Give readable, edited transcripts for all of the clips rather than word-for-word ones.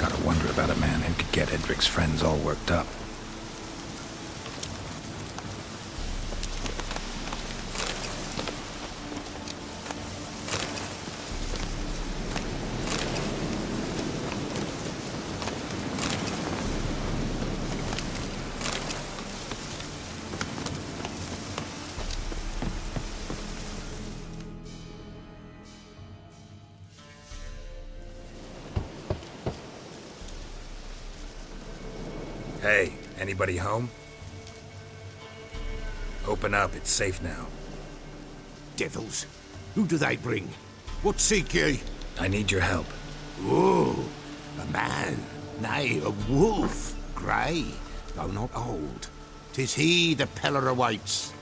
Gotta wonder about a man who could get Edric's friends all worked up. Hey, anybody home? Open up, it's safe now. Devils, who do they bring? What seek ye? I need your help. Oh, a man, nay, a wolf, grey, though not old. 'Tis he the Peller awaits.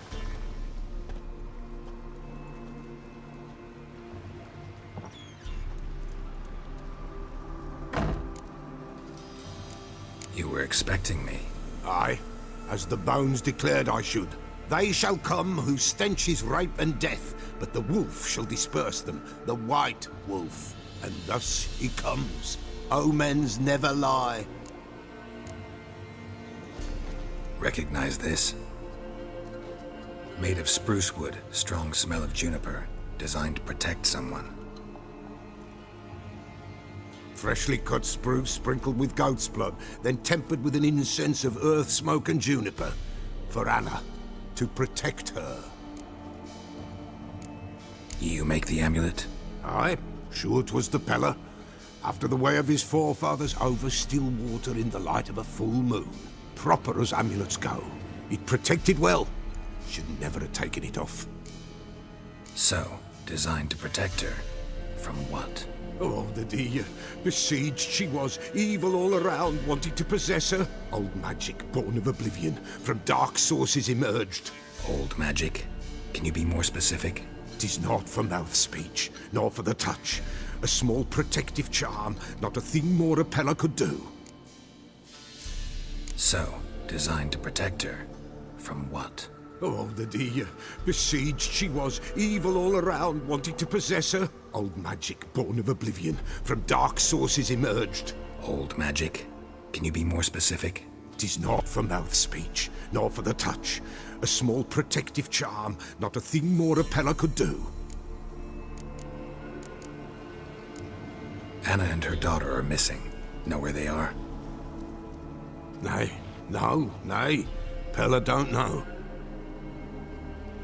You were expecting me. Aye, as the bones declared I should. They shall come whose stench is rape and death, but the wolf shall disperse them, the white wolf. And thus he comes. Omens never lie. Recognize this? Made of spruce wood, strong smell of juniper, designed to protect someone. Freshly cut spruce sprinkled with goat's blood, then tempered with an incense of earth, smoke and juniper. For Anna, to protect her. You make the amulet? Aye, sure 'twas the Peller. After the way of his forefathers, over still water in the light of a full moon. Proper as amulets go. It protected well. Should never have taken it off. So, designed to protect her. From what? Oh, the dear. Besieged she was, evil all around, wanted to possess her. Old magic, born of oblivion, from dark sources emerged. Old magic? Can you be more specific? 'Tis not for mouth speech, nor for the touch. A small protective charm, not a thing more a Peller could do. So, designed to protect her. From what? Oh, the dear. Besieged she was, evil all around, wanted to possess her. Old magic, born of oblivion, from dark sources emerged. Old magic? Can you be more specific? 'Tis not for mouth speech, nor for the touch. A small protective charm, not a thing more a Peller could do. Anna and her daughter are missing. Know where they are? Nay, nay. Peller don't know.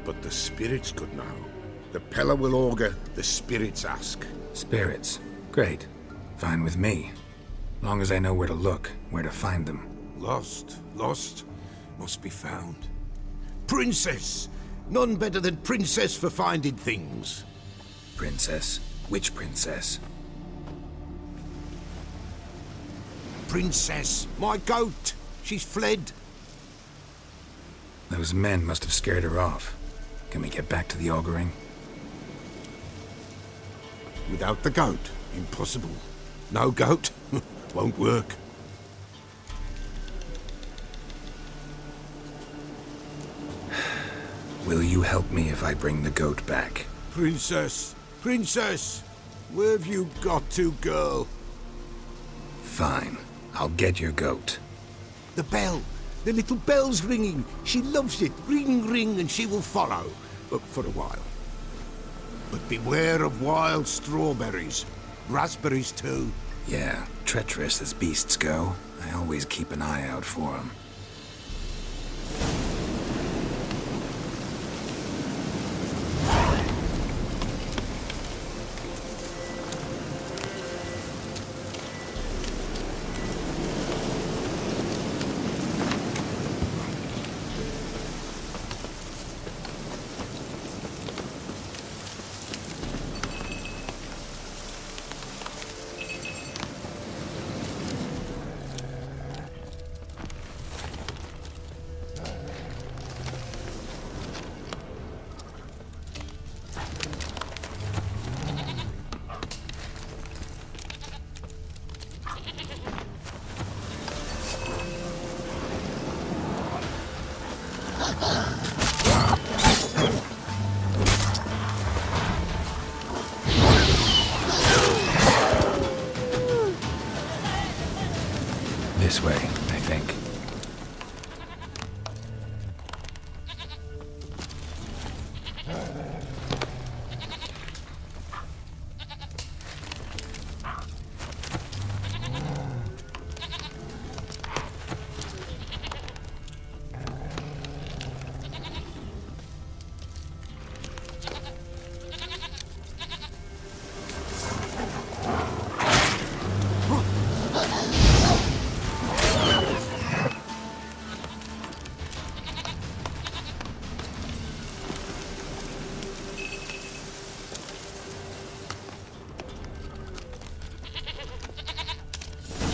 But the spirits could know. The Peller will augur, the spirits ask. Spirits? Great. Fine with me. Long as I know where to look, where to find them. Lost, must be found. Princess! None better than Princess for finding things. Princess? Which princess? Princess, my goat! She's fled. Those men must have scared her off. Can we get back to the auguring? Without the goat, impossible. No goat, won't work. Will you help me if I bring the goat back? Princess! Where have you got to, girl? Fine. I'll get your goat. The bell! The little bell's ringing. She loves it. Ring, ring, and she will follow. For a while. But beware of wild strawberries. Raspberries, too. Yeah, treacherous as beasts go. I always keep an eye out for them. this way, I think.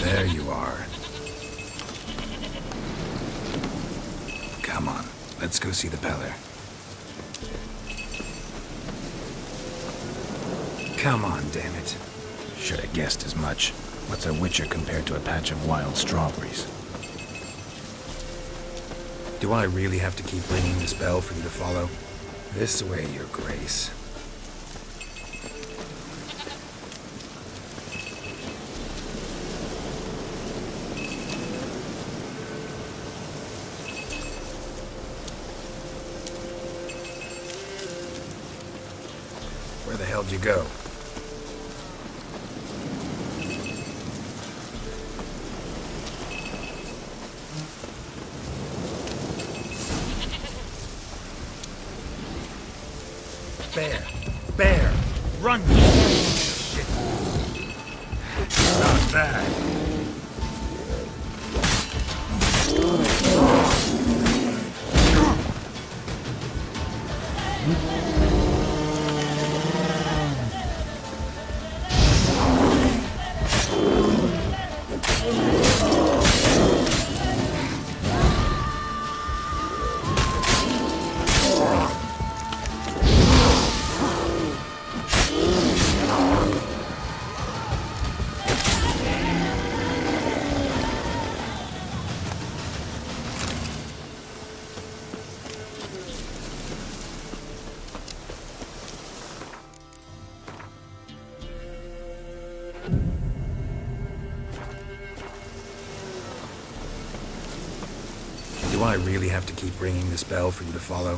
There you are. Come on, let's go see the Peller. Come on, damn it. Should have guessed as much. What's a witcher compared to a patch of wild strawberries? Do I really have to keep ringing this bell for you to follow? This way, Your Grace. Where the hell'd you go? Bear! Run! Shit. Not bad. Do I really have to keep ringing this bell for you to follow?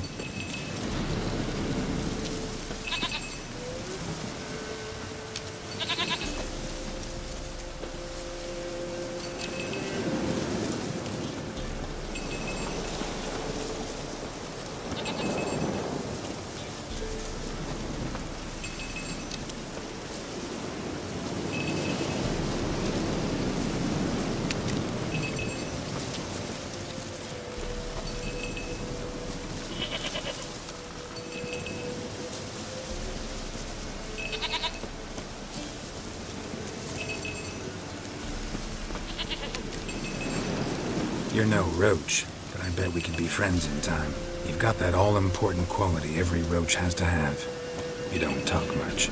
You're no roach, but I bet we could be friends in time. You've got that all-important quality every roach has to have. You don't talk much.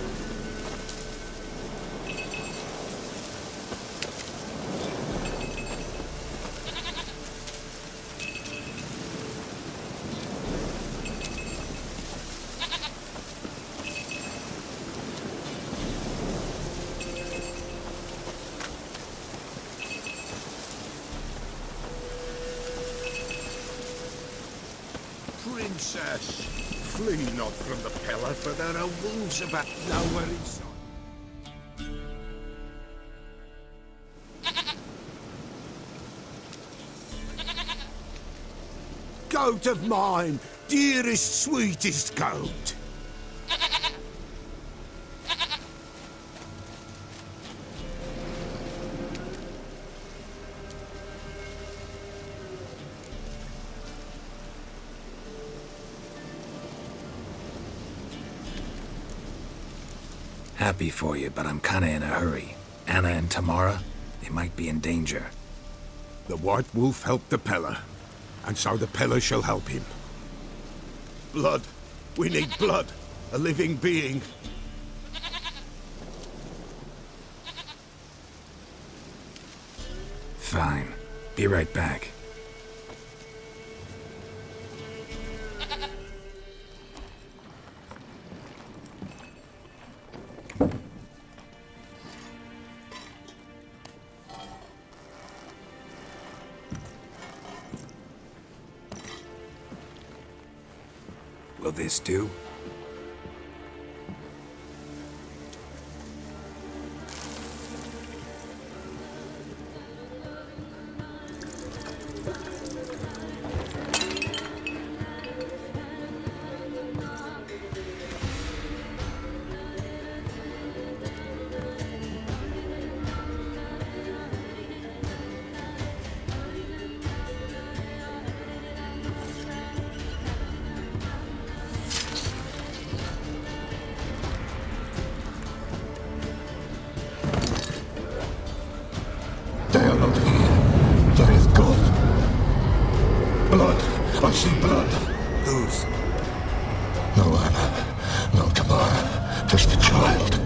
Princess, flee not from the Peller, for there are wolves about nowhere inside. Goat of mine, dearest, sweetest goat. Happy for you, but I'm kinda in a hurry. Anna and Tamara, they might be in danger. The White Wolf helped the Peller, and so the Peller shall help him. Blood. We need blood. A living being. Fine. Be right back. Will this do? They are not here. There is God. Blood. I see blood. Whose? No Anna. No Tamara. Just the child.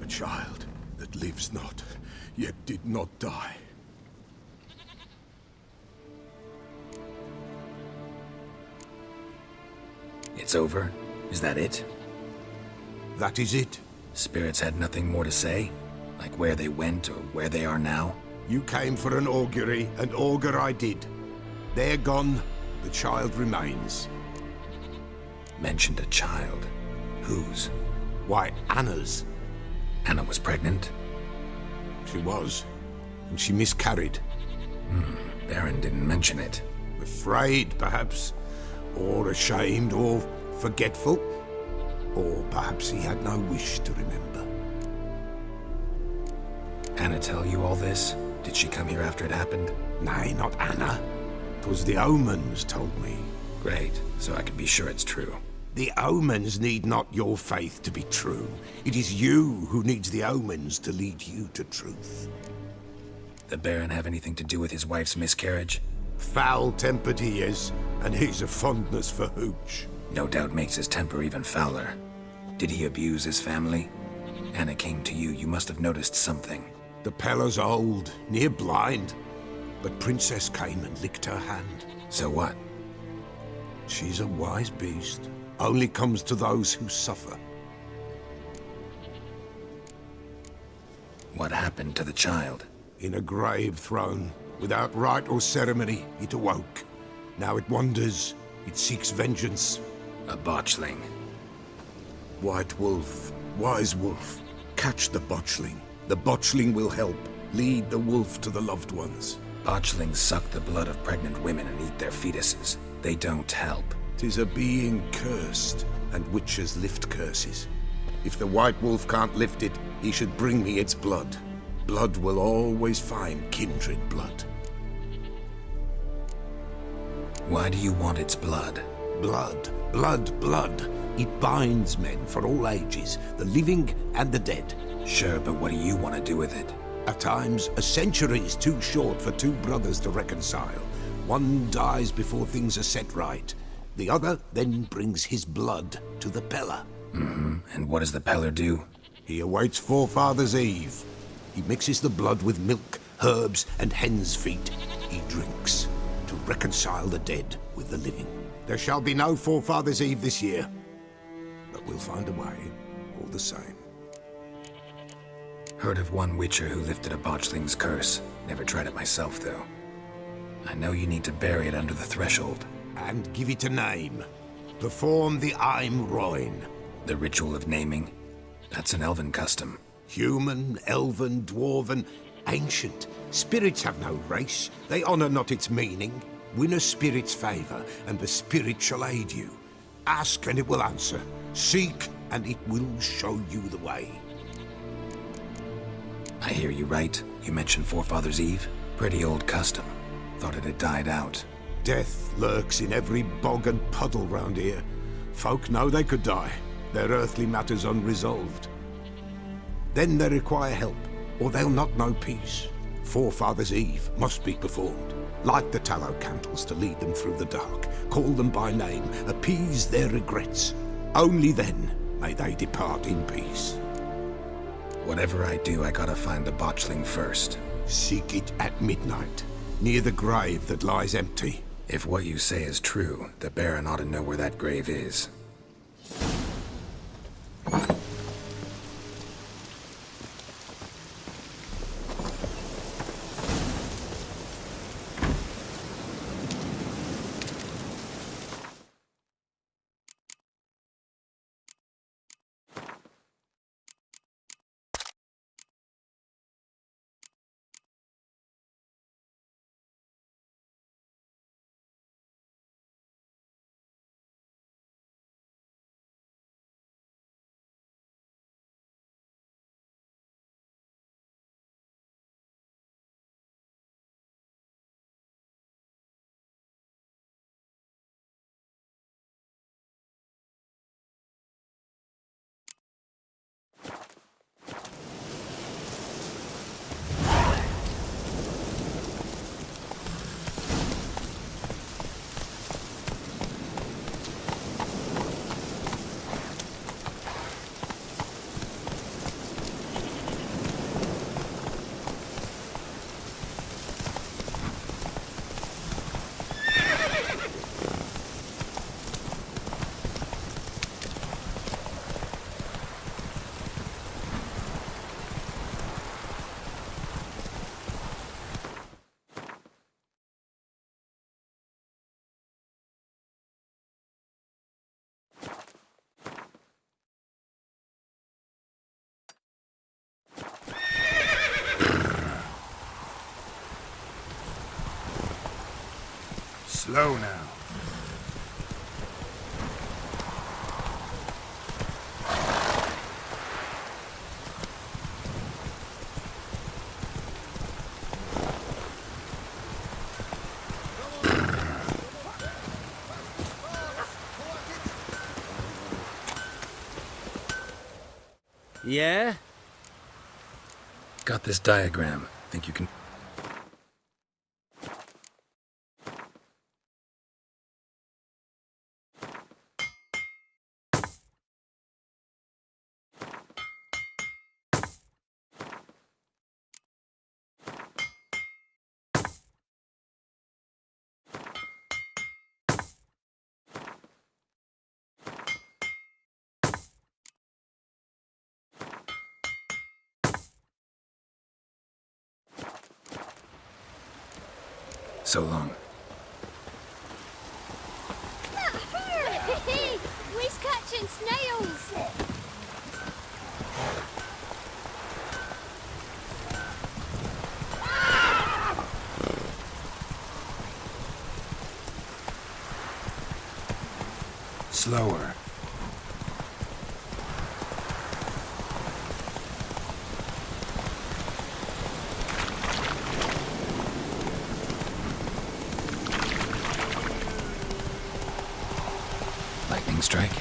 A child that lives not, yet did not die. It's over? Is that it? That is it. Spirits had nothing more to say? Like where they went or where they are now? You came for an augury, and augur I did. They're gone, the child remains. Mentioned a child. Whose? Why, Anna's. Anna was pregnant? She was, and she miscarried. Baron didn't mention it. Afraid, perhaps, or ashamed, or forgetful. Or perhaps he had no wish to remember. Anna tell you all this? Did she come here after it happened? Nay, not Anna. 'Twas the omens told me. Great, so I can be sure it's true. The omens need not your faith to be true. It is you who needs the omens to lead you to truth. The Baron have anything to do with his wife's miscarriage? Foul-tempered he is, and he's a fondness for hooch. No doubt makes his temper even fouler. Did he abuse his family? Anna came to you, you must have noticed something. The Pella's old, near blind, but Princess came and licked her hand. So what? She's a wise beast. Only comes to those who suffer. What happened to the child? In a grave thrown, without rite or ceremony, it awoke. Now it wanders, it seeks vengeance. A botchling. White wolf, wise wolf, catch the botchling. The botchling will help, lead the wolf to the loved ones. Botchlings suck the blood of pregnant women and eat their fetuses. They don't help. 'Tis a being cursed, and witches lift curses. If the white wolf can't lift it, he should bring me its blood. Blood will always find kindred blood. Why do you want its blood? Blood, blood, blood. It binds men for all ages, the living and the dead. Sure, but what do you want to do with it? At times, a century is too short for two brothers to reconcile. One dies before things are set right. The other then brings his blood to the Pella. And what does the Peller do? He awaits Forefathers' Eve. He mixes the blood with milk, herbs, and hen's feet. He drinks to reconcile the dead with the living. There shall be no Forefathers' Eve this year, but we'll find a way, all the same. Heard of one witcher who lifted a botchling's curse. Never tried it myself, though. I know you need to bury it under the threshold. And give it a name. Perform the Aim Roin. The ritual of naming? That's an elven custom. Human, elven, dwarven, ancient. Spirits have no race. They honor not its meaning. Win a spirit's favor, and the spirit shall aid you. Ask, and it will answer. Seek, and it will show you the way. I hear you right. You mentioned Forefathers' Eve? Pretty old custom. Thought it had died out. Death lurks in every bog and puddle round here. Folk know they could die, their earthly matters unresolved. Then they require help, or they'll not know peace. Forefathers' Eve must be performed. Light the tallow candles to lead them through the dark. Call them by name, appease their regrets. Only then may they depart in peace. Whatever I do, I gotta find the botchling first. Seek it at midnight, near the grave that lies empty. If what you say is true, the Baron ought to know where that grave is. Slow now. Yeah? Got this diagram. Think you can... So long. We's catching snails! Slower. Lightning strike.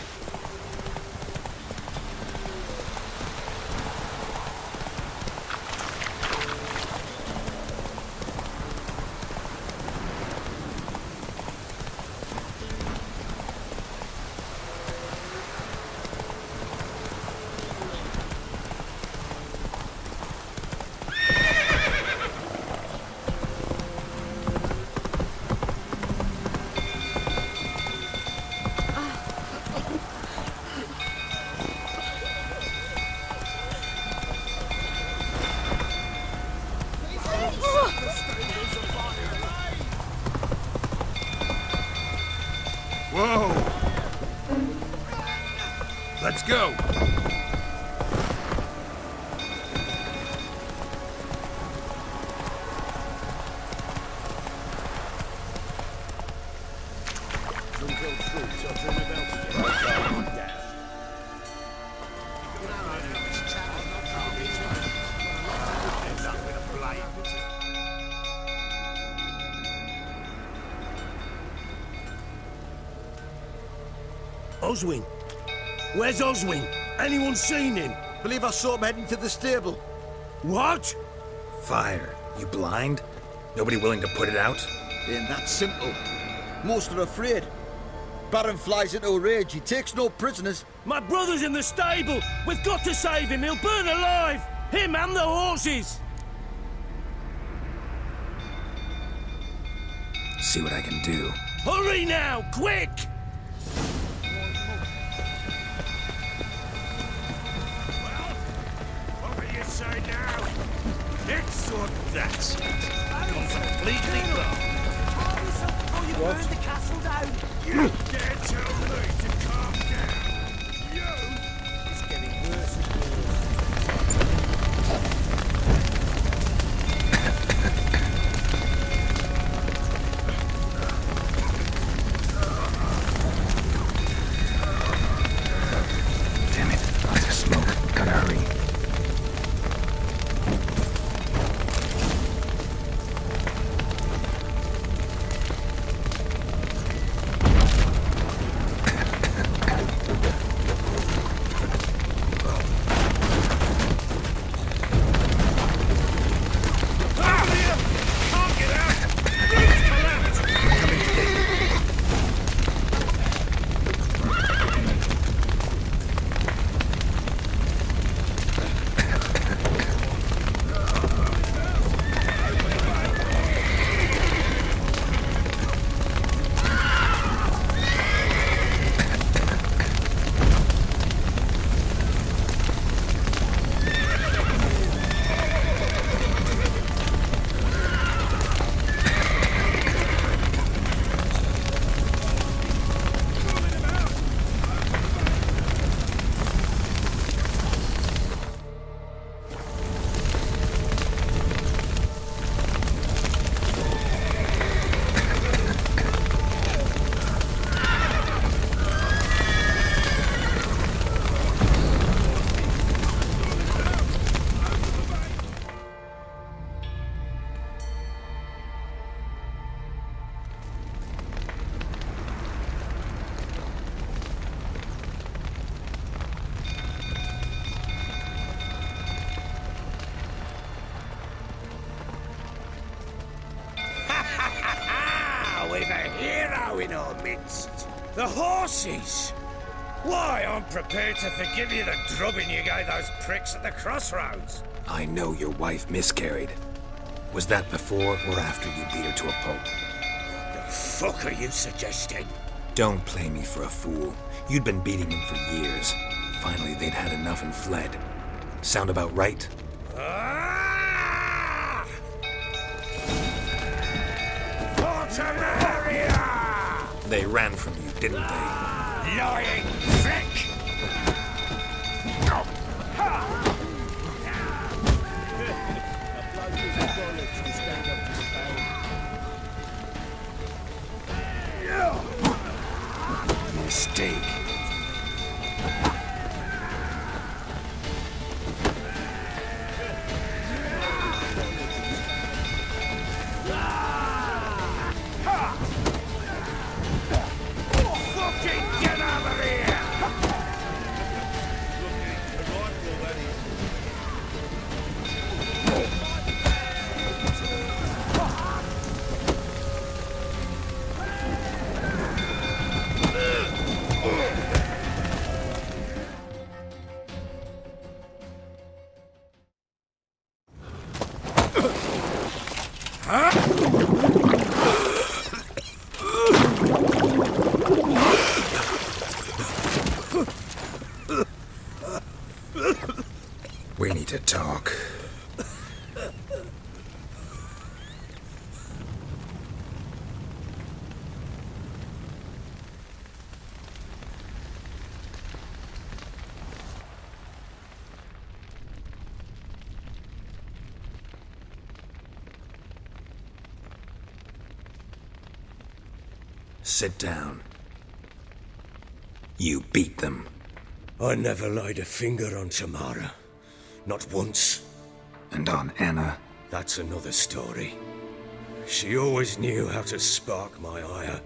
Whoa! Let's go! Oswin? Where's Oswin? Anyone seen him? Believe I saw him heading to the stable. What? Fire. You blind? Nobody willing to put it out? Ain't that simple. Most are afraid. Baron flies into a rage. He takes no prisoners. My brother's in the stable! We've got to save him! He'll burn alive! Him and the horses! See what I can do. Hurry now! Quick! What will you say now? It's or that's completely blocked. Before you burn the castle down. You dare tell me to calm down? You? It's getting worse and worse. Damn it. Lots of smoke. Gotta hurry. convinced. The horses! Why, I'm prepared to forgive you the drubbing you gave those pricks at the crossroads. I know your wife miscarried. Was that before or after you beat her to a pulp? The fuck are you suggesting? Don't play me for a fool. You'd been beating them for years. Finally, they'd had enough and fled. Sound about right? Ah! Fortamaria! They ran from you, didn't they? Lying prick! Mistake. Fucking get over here! We need to talk. Sit down. You beat them. I never laid a finger on Tamara. Not once. And on Anna? That's another story. She always knew how to spark my ire.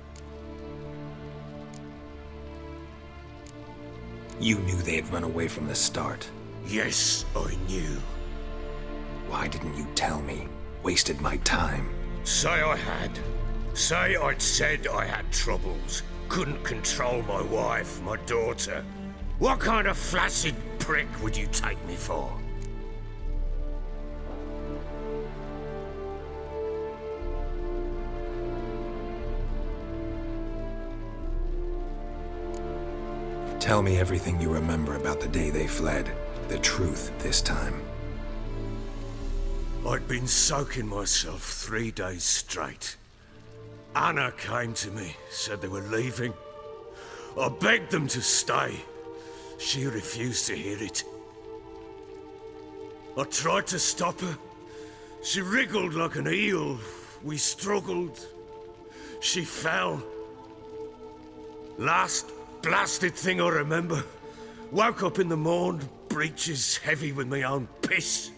You knew they had run away from the start. Yes, I knew. Why didn't you tell me? Wasted my time. Say I had. Say I'd said I had troubles. Couldn't control my wife, my daughter. What kind of flaccid prick would you take me for? Tell me everything you remember about the day they fled. The truth this time. I'd been soaking myself 3 days straight. Anna came to me, said they were leaving. I begged them to stay. She refused to hear it. I tried to stop her. She wriggled like an eel. We struggled. She fell. Last blasted thing I remember. Woke up in the morn, breeches heavy with my own piss.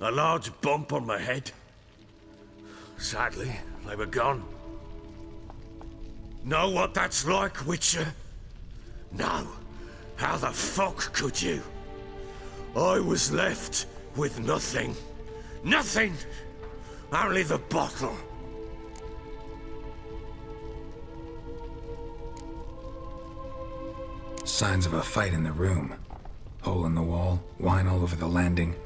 A large bump on my head. Sadly, they were gone. Know what that's like, Witcher? No. How the fuck could you? I was left with nothing. Nothing! Only the bottle. Signs of a fight in the room. Hole in the wall, wine all over the landing.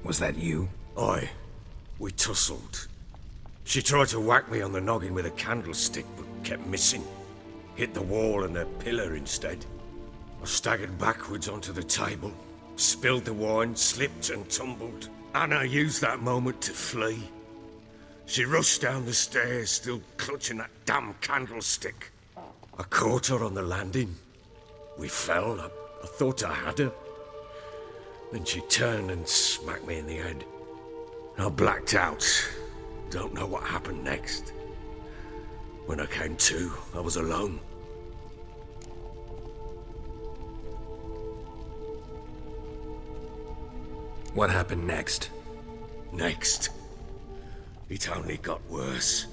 Was that you? Aye. We tussled. She tried to whack me on the noggin with a candlestick, but kept missing. Hit the wall and a pillar instead. I staggered backwards onto the table, spilled the wine, slipped and tumbled. Anna used that moment to flee. She rushed down the stairs, still clutching that damn candlestick. I caught her on the landing. We fell. I thought I had her. Then she turned and smacked me in the head. I blacked out. Don't know what happened next. When I came to, I was alone. What happened next? Next? It only got worse.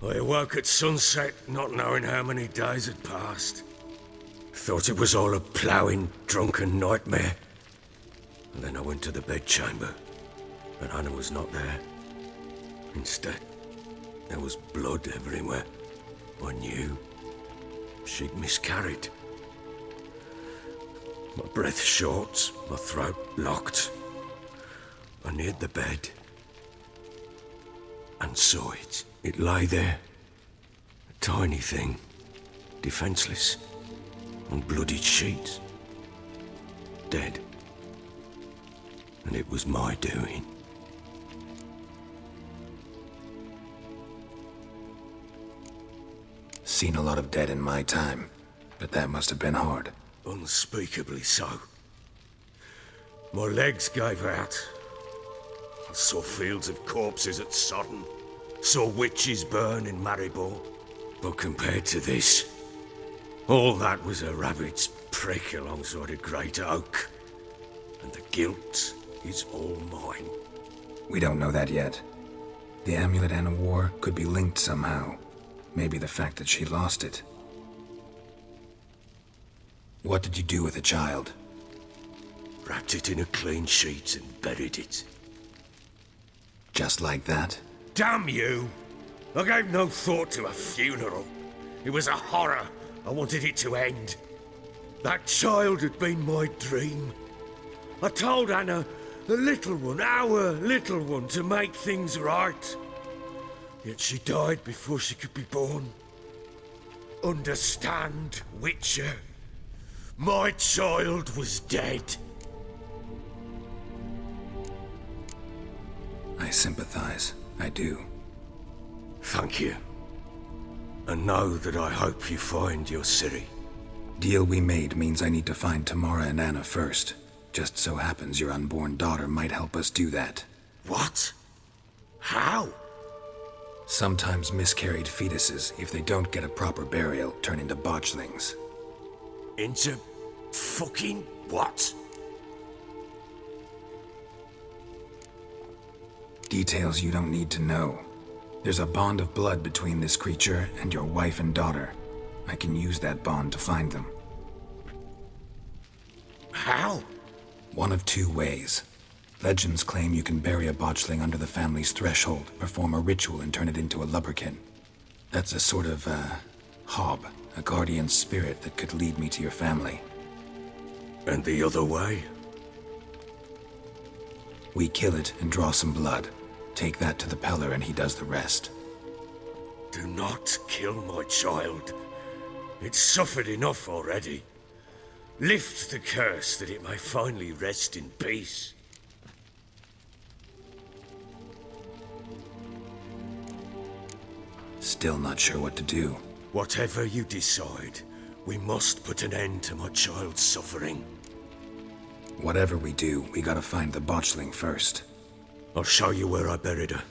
I awoke at sunset, not knowing how many days had passed. Thought it was all a ploughing, drunken nightmare. And then I went to the bedchamber, but Anna was not there. Instead, there was blood everywhere. I knew. she'd miscarried. My breath short, my throat locked. I neared the bed and saw it. It lay there, a tiny thing, defenseless, on bloodied sheets, dead. And it was my doing. Seen a lot of dead in my time, but that must have been hard. Unspeakably so. My legs gave out. I saw fields of corpses at Sodden. Saw witches burn in Maribor. But compared to this, all that was a rabbit's prick alongside a great oak. And the guilt is all mine. We don't know that yet. The amulet Anna wore could be linked somehow. Maybe the fact that she lost it. What did you do with the child? Wrapped it in a clean sheet and buried it. Just like that? Damn you! I gave no thought to a funeral. It was a horror. I wanted it to end. That child had been my dream. I told Anna, the little one, our little one, to make things right. Yet she died before she could be born. Understand, Witcher? My child was dead. I sympathize. I do. Thank you. And know that I hope you find your Ciri. Deal we made means I need to find Tamara and Anna first. Just so happens your unborn daughter might help us do that. What? How? Sometimes miscarried fetuses, if they don't get a proper burial, turn into botchlings. Into fucking what? Details you don't need to know. There's a bond of blood between this creature and your wife and daughter. I can use that bond to find them. How? One of two ways. Legends claim you can bury a botchling under the family's threshold, perform a ritual and turn it into a lubberkin. That's a sort of, hob, a guardian spirit that could lead me to your family. And the other way? We kill it and draw some blood. Take that to the Peller and he does the rest. Do not kill my child. It's suffered enough already. Lift the curse that it may finally rest in peace. Still not sure what to do. Whatever you decide, we must put an end to my child's suffering. Whatever we do, we gotta find the botchling first. I'll show you where I buried her,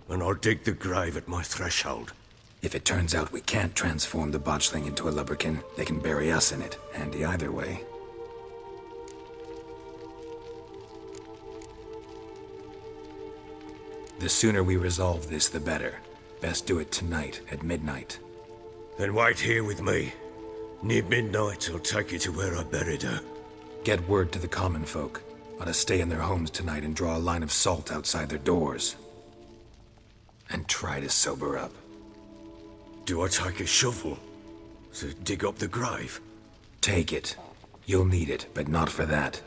and I'll dig the grave at my threshold. If it turns out we can't transform the botchling into a lubberkin, they can bury us in it. Handy either way. The sooner we resolve this, the better. Best do it tonight, at midnight. Then wait here with me. Near midnight, I'll take you to where I buried her. Get word to the common folk. Ought to stay in their homes tonight and draw a line of salt outside their doors. And try to sober up. Do I take a shovel to dig up the grave? Take it. You'll need it, but not for that.